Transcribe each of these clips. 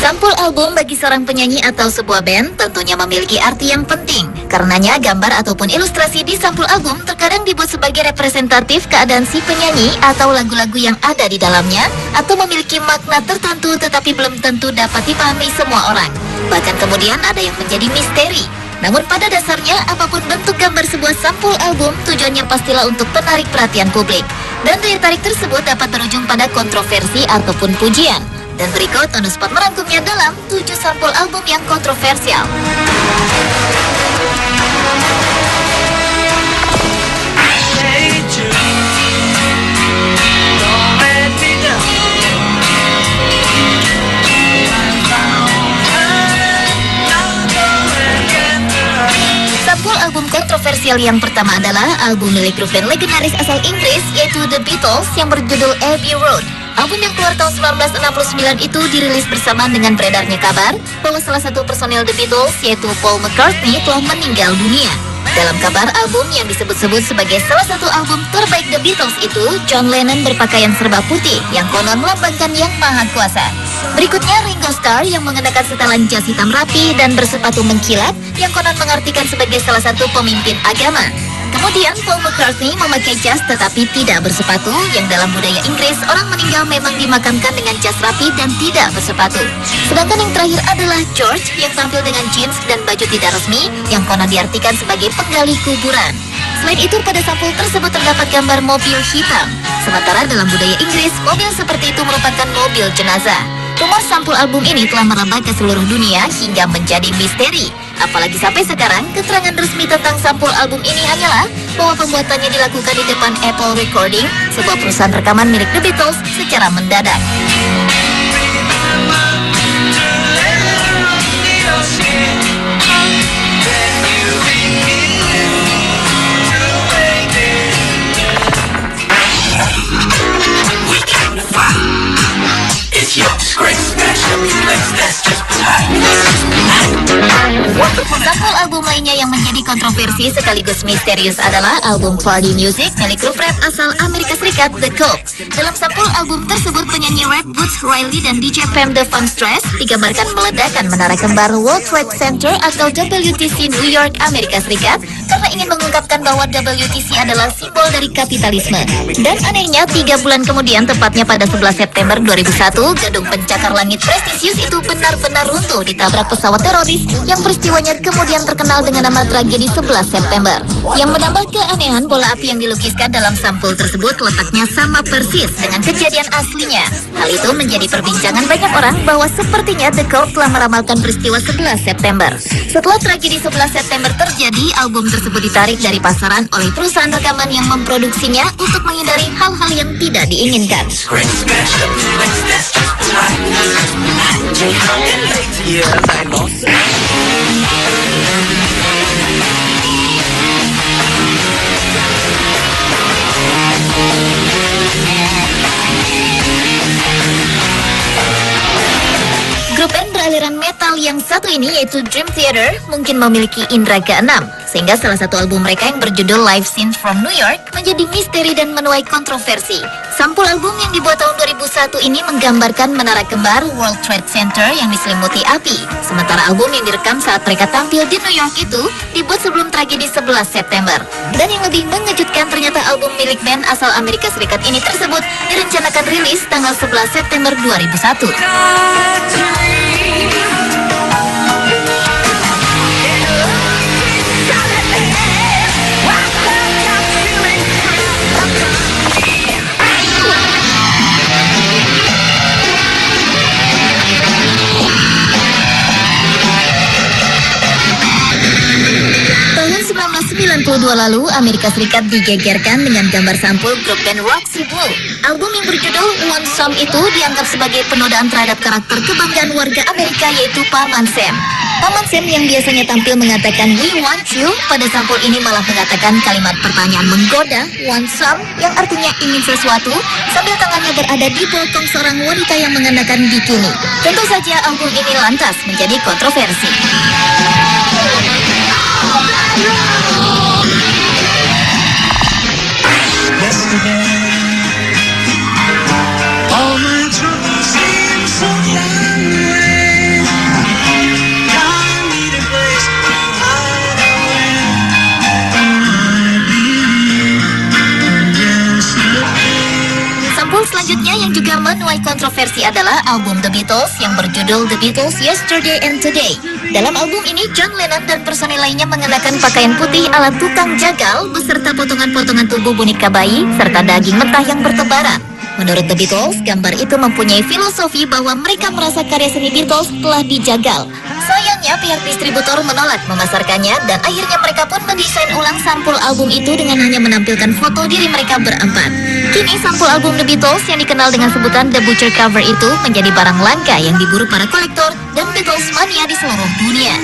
Sampul album bagi seorang penyanyi atau sebuah band tentunya memiliki arti yang penting. Karenanya gambar ataupun ilustrasi di sampul album terkadang dibuat sebagai representatif keadaan si penyanyi atau lagu-lagu yang ada di dalamnya, atau memiliki makna tertentu tetapi belum tentu dapat dipahami semua orang. Bahkan kemudian ada yang menjadi misteri. Namun pada dasarnya apapun bentuk gambar sebuah sampul album tujuannya pastilah untuk menarik perhatian publik. Dan daya tarik tersebut dapat berujung pada kontroversi ataupun pujian. Dan berikut On The Spot merangkumnya dalam 7 sampul album yang kontroversial. Sampul album kontroversial yang pertama adalah album milik grup band legendaris asal Inggris yaitu The Beatles yang berjudul Abbey Road. Album yang keluar tahun 1969 itu dirilis bersamaan dengan beredarnya kabar bahwa salah satu personil The Beatles yaitu Paul McCartney telah meninggal dunia. Dalam kabar album yang disebut-sebut sebagai salah satu album terbaik The Beatles itu, John Lennon berpakaian serba putih yang konon melambangkan Yang Maha Kuasa. Berikutnya Ringo Starr yang mengenakan setelan jas hitam rapi dan bersepatu mengkilat yang konon mengartikan sebagai salah satu pemimpin agama. Kemudian Paul McCartney memakai jas tetapi tidak bersepatu, yang dalam budaya Inggris orang meninggal memang dimakamkan dengan jas rapi dan tidak bersepatu. Sedangkan yang terakhir adalah George yang tampil dengan jeans dan baju tidak resmi yang konon diartikan sebagai penggali kuburan. Selain itu pada sampul tersebut terdapat gambar mobil hitam. Sementara dalam budaya Inggris mobil seperti itu merupakan mobil jenazah. Rumor sampul album ini telah merambah ke seluruh dunia hingga menjadi misteri. Apalagi sampai sekarang, keterangan resmi tentang sampul album ini hanyalah bahwa pembuatannya dilakukan di depan Apple Recording, sebuah perusahaan rekaman milik The Beatles, secara mendadak. Sampul album lainnya yang menjadi kontroversi sekaligus misterius adalah album Party Music milik grup rap asal Amerika Serikat The Cooks. Dalam sampul album tersebut penyanyi rap Boots Riley dan DJ Femme The Fun Stress digambarkan meledakan menara kembar World Trade Center atau WTC New York, Amerika Serikat karena ingin mengungkapkan bahwa WTC adalah simbol dari kapitalisme. Dan anehnya 3 bulan kemudian, tepatnya pada 11 September 2001, gedung pencakar langit prestisius itu benar-benar runtuh ditabrak pesawat teroris yang peristiwanya kemudian terkenal dengan nama tragedi 11 September. Yang menambah keanehan, bola api yang dilukiskan dalam sampul tersebut letaknya sama persis dengan kejadian aslinya. Hal itu menjadi perbincangan banyak orang bahwa sepertinya The Cult telah meramalkan peristiwa 11 September. Setelah tragedi 11 September terjadi, album tersebut ditarik dari pasaran oleh perusahaan rekaman yang memproduksinya untuk menghindari hal-hal yang tidak diinginkan. Grup band beraliran metal yang satu ini yaitu Dream Theater mungkin memiliki indera keenam, sehingga salah satu album mereka yang berjudul Live Scenes from New York menjadi misteri dan menuai kontroversi. Sampul album yang dibuat tahun 2001 ini menggambarkan menara kembar World Trade Center yang diselimuti api. Sementara album yang direkam saat mereka tampil di New York itu dibuat sebelum tragedi 11 September. Dan yang lebih mengejutkan, ternyata album milik band asal Amerika Serikat ini tersebut direncanakan rilis tanggal 11 September 2001. Tahun 1992 lalu, Amerika Serikat digegerkan dengan gambar sampul grup band Roxy Blue. Album yang berjudul One Song itu dianggap sebagai penodaan terhadap karakter kebanggaan warga Amerika yaitu Paman Sam. Paman Sam yang biasanya tampil mengatakan "We want you", pada sampul ini malah mengatakan kalimat pertanyaan menggoda "want some" yang artinya ingin sesuatu, sambil tangannya berada di bokong seorang wanita yang mengenakan bikini. Tentu saja album ini lantas menjadi kontroversi. selanjutnya yang juga menuai kontroversi adalah album The Beatles yang berjudul The Beatles Yesterday and Today. Dalam album ini, John Lennon dan personil lainnya mengenakan pakaian putih ala tukang jagal beserta potongan-potongan tubuh boneka bayi serta daging mentah yang bertebaran. Menurut The Beatles, gambar itu mempunyai filosofi bahwa mereka merasa karya seni Beatles telah dijagal. Sayangnya pihak distributor menolak memasarkannya dan akhirnya mereka pun mendesain ulang sampul album itu dengan hanya menampilkan foto diri mereka berempat. Kini sampul album The Beatles yang dikenal dengan sebutan The Butcher Cover itu menjadi barang langka yang diburu para kolektor dan Beatles mania di seluruh dunia.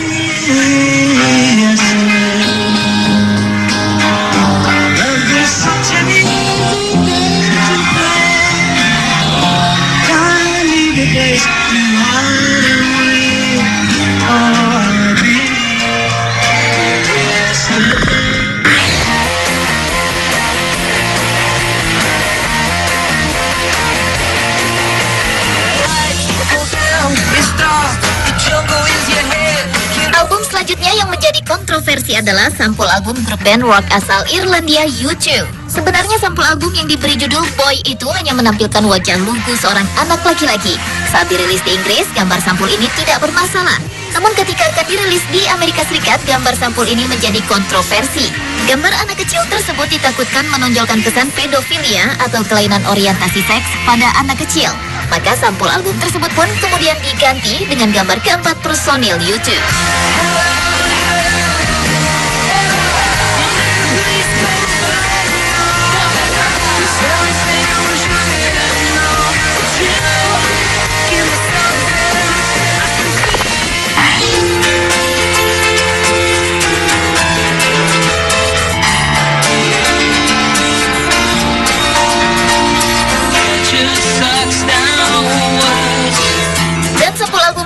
Album selanjutnya yang menjadi kontroversi adalah sampul album grup band rock asal Irlandia U2. Sebenarnya sampul album yang diberi judul Boy itu hanya menampilkan wajah lugu seorang anak laki-laki. Saat dirilis di Inggris, gambar sampul ini tidak bermasalah. Namun ketika akan dirilis di Amerika Serikat, gambar sampul ini menjadi kontroversi. Gambar anak kecil tersebut ditakutkan menonjolkan kesan pedofilia atau kelainan orientasi seks pada anak kecil. Maka sampul album tersebut pun kemudian diganti dengan gambar keempat personil U2.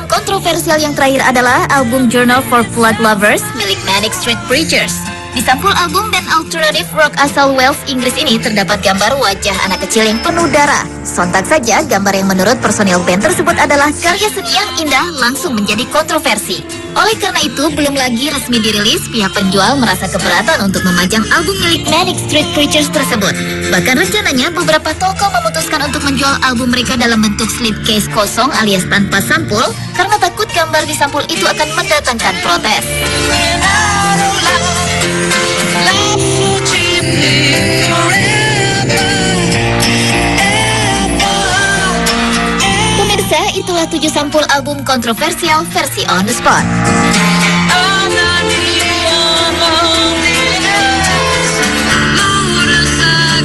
Kontroversial yang terakhir adalah album Journal for Flood Lovers milik Manic Street Preachers. Di sampul album band alternative rock asal Wales, Inggris ini terdapat gambar wajah anak kecil yang penuh darah. Sontak saja, gambar yang menurut personil band tersebut adalah karya seni yang indah langsung menjadi kontroversi. Oleh karena itu, belum lagi resmi dirilis, pihak penjual merasa keberatan untuk memajang album milik Manic Street Preachers tersebut. Bahkan rencananya beberapa toko memutuskan untuk menjual album mereka dalam bentuk slipcase kosong alias tanpa sampul karena takut gambar di sampul itu akan mendatangkan protes. Pemirsa, itulah 7 sampul album kontroversial versi On The Spot.